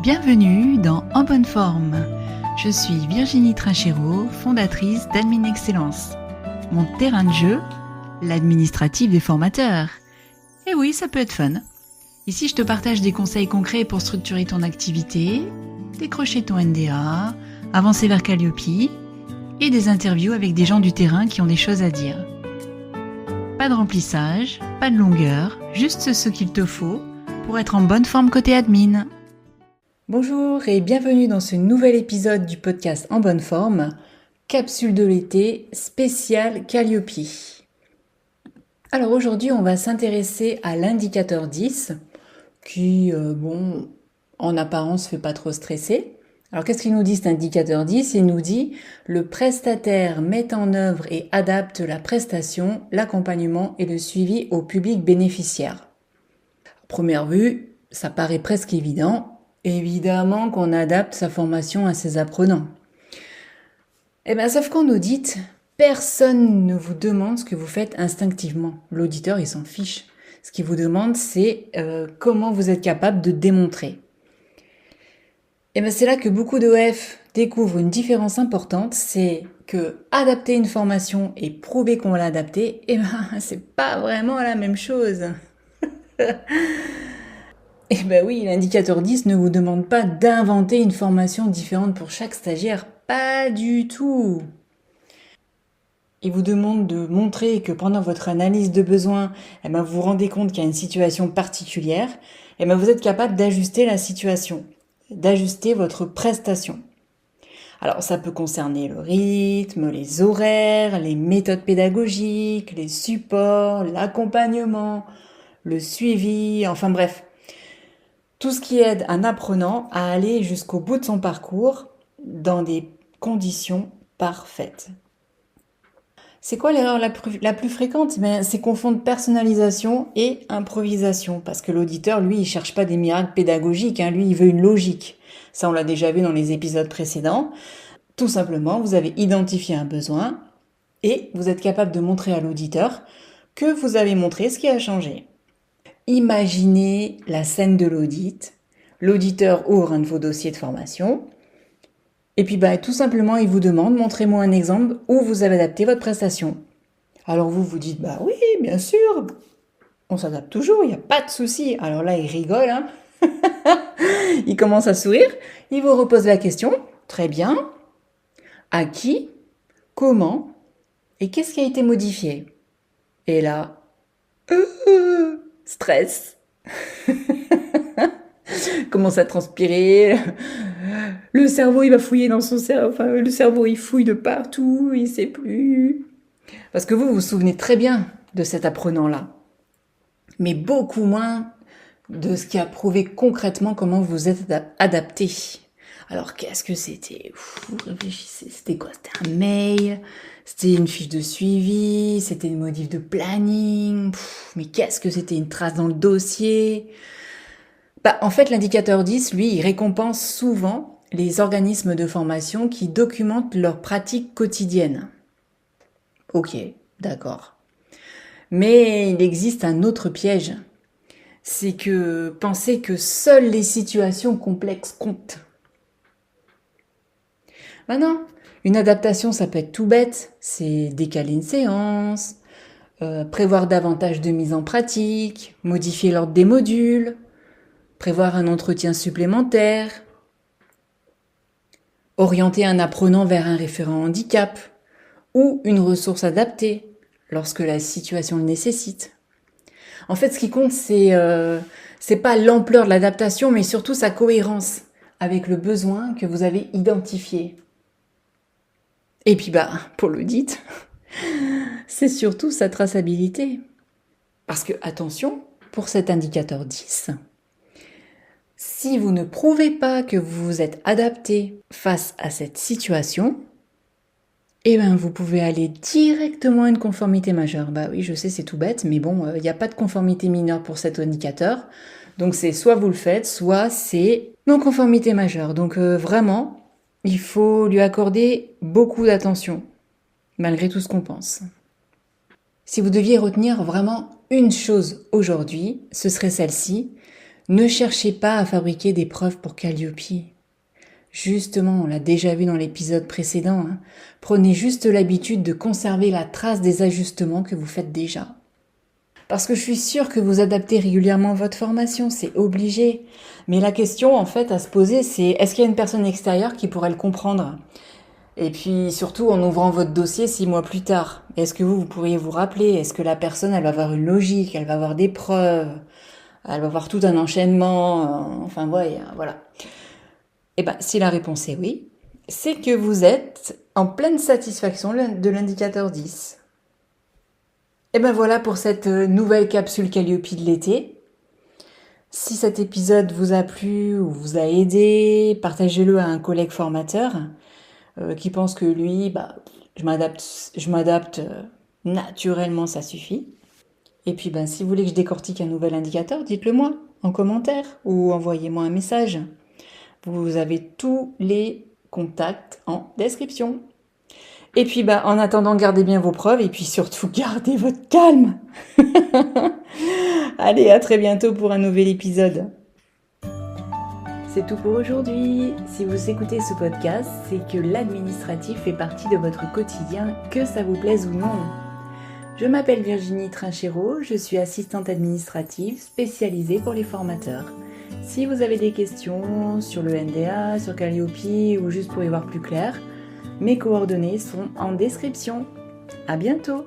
Bienvenue dans En Bonne Forme. Je suis Virginie Trinchero, fondatrice d'Admin Excellence. Mon terrain de jeu, l'administratif des formateurs. Et oui, ça peut être fun. Ici, je te partage des conseils concrets pour structurer ton activité, décrocher ton NDA, avancer vers Calliope et des interviews avec des gens du terrain qui ont des choses à dire. Pas de remplissage, pas de longueur, juste ce qu'il te faut pour être en bonne forme côté admin. Bonjour et bienvenue dans ce nouvel épisode du podcast En Bonne Forme, capsule de l'été spéciale Calliope. Alors aujourd'hui, on va s'intéresser à l'indicateur 10 qui, en apparence, fait pas trop stresser. Alors qu'est-ce qu'il nous dit cet indicateur 10 ? Il nous dit le prestataire met en œuvre et adapte la prestation, l'accompagnement et le suivi au public bénéficiaire. À première vue, ça paraît presque évident. Évidemment qu'on adapte sa formation à ses apprenants. Sauf qu'en audit, personne ne vous demande ce que vous faites instinctivement. L'auditeur, il s'en fiche. Ce qu'il vous demande, c'est comment vous êtes capable de démontrer. C'est là que beaucoup d'OF découvrent une différence importante, c'est que adapter une formation et prouver qu'on va l'adapter, c'est pas vraiment la même chose. Oui, l'indicateur 10 ne vous demande pas d'inventer une formation différente pour chaque stagiaire, pas du tout. Il vous demande de montrer que pendant votre analyse de besoin, vous vous rendez compte qu'il y a une situation particulière, vous êtes capable d'ajuster la situation, d'ajuster votre prestation. Alors ça peut concerner le rythme, les horaires, les méthodes pédagogiques, les supports, l'accompagnement, le suivi, enfin bref. Tout ce qui aide un apprenant à aller jusqu'au bout de son parcours dans des conditions parfaites. C'est quoi l'erreur la plus fréquente ? C'est confondre personnalisation et improvisation. Parce que l'auditeur, lui, il cherche pas des miracles pédagogiques. Lui, il veut une logique. Ça, on l'a déjà vu dans les épisodes précédents. Tout simplement, vous avez identifié un besoin et vous êtes capable de montrer à l'auditeur que vous avez montré ce qui a changé. Imaginez la scène de l'audit. L'auditeur ouvre un de vos dossiers de formation. Et puis tout simplement, il vous demande, montrez-moi un exemple où vous avez adapté votre prestation. Alors vous dites, oui, bien sûr, on s'adapte toujours, il n'y a pas de souci. Alors là, il rigole, il commence à sourire, il vous repose la question, très bien, à qui, comment et qu'est-ce qui a été modifié ? Et là, stress. Commence à transpirer. Le cerveau, il va fouiller dans son cerveau. Le cerveau, il fouille de partout. Il sait plus. Parce que vous vous souvenez très bien de cet apprenant-là. Mais beaucoup moins de ce qui a prouvé concrètement comment vous êtes adapté. Alors, qu'est-ce que c'était ? Vous réfléchissez. C'était quoi ? C'était un mail ? C'était une fiche de suivi ? C'était une modif de planning ? Mais qu'est-ce que c'était ? Une trace dans le dossier ? En fait, l'indicateur 10, lui, il récompense souvent les organismes de formation qui documentent leurs pratiques quotidiennes. Ok, d'accord. Mais il existe un autre piège. C'est que penser que seules les situations complexes comptent. Non, une adaptation, ça peut être tout bête. C'est décaler une séance, prévoir davantage de mise en pratique, modifier l'ordre des modules, prévoir un entretien supplémentaire, orienter un apprenant vers un référent handicap ou une ressource adaptée lorsque la situation le nécessite. En fait, ce qui compte, c'est pas l'ampleur de l'adaptation, mais surtout sa cohérence avec le besoin que vous avez identifié. Et puis pour l'audit, c'est surtout sa traçabilité. Parce que, attention, pour cet indicateur 10, si vous ne prouvez pas que vous vous êtes adapté face à cette situation, vous pouvez aller directement à une conformité majeure. Oui, je sais, c'est tout bête, mais il n'y a pas de conformité mineure pour cet indicateur. Donc c'est soit vous le faites, soit c'est non-conformité majeure. Donc vraiment, il faut lui accorder beaucoup d'attention, malgré tout ce qu'on pense. Si vous deviez retenir vraiment une chose aujourd'hui, ce serait celle-ci. Ne cherchez pas à fabriquer des preuves pour Calliope. Justement, on l'a déjà vu dans l'épisode précédent, prenez juste l'habitude de conserver la trace des ajustements que vous faites déjà. Parce que je suis sûre que vous adaptez régulièrement votre formation, c'est obligé. Mais la question en fait à se poser, c'est est-ce qu'il y a une personne extérieure qui pourrait le comprendre ? Et puis surtout en ouvrant votre dossier 6 mois plus tard, est-ce que vous pourriez vous rappeler ? Est-ce que la personne elle va avoir une logique, elle va avoir des preuves, elle va avoir tout un enchaînement, enfin ouais, voilà. Eh bien, si la réponse est oui, c'est que vous êtes en pleine satisfaction de l'indicateur 10. Et ben voilà pour cette nouvelle capsule Calliope de l'été. Si cet épisode vous a plu ou vous a aidé, partagez-le à un collègue formateur qui pense que lui, je m'adapte naturellement, ça suffit. Et puis si vous voulez que je décortique un nouvel indicateur, dites-le moi en commentaire ou envoyez-moi un message. Vous avez tous les contacts en description. Et puis en attendant, gardez bien vos preuves et puis surtout gardez votre calme. Allez, à très bientôt pour un nouvel épisode. C'est tout pour aujourd'hui. Si vous écoutez ce podcast, c'est que l'administratif fait partie de votre quotidien, que ça vous plaise ou non. Je m'appelle Virginie Trinchero, je suis assistante administrative spécialisée pour les formateurs. Si vous avez des questions sur le NDA, sur Calliope ou juste pour y voir plus clair, mes coordonnées sont en description. À bientôt!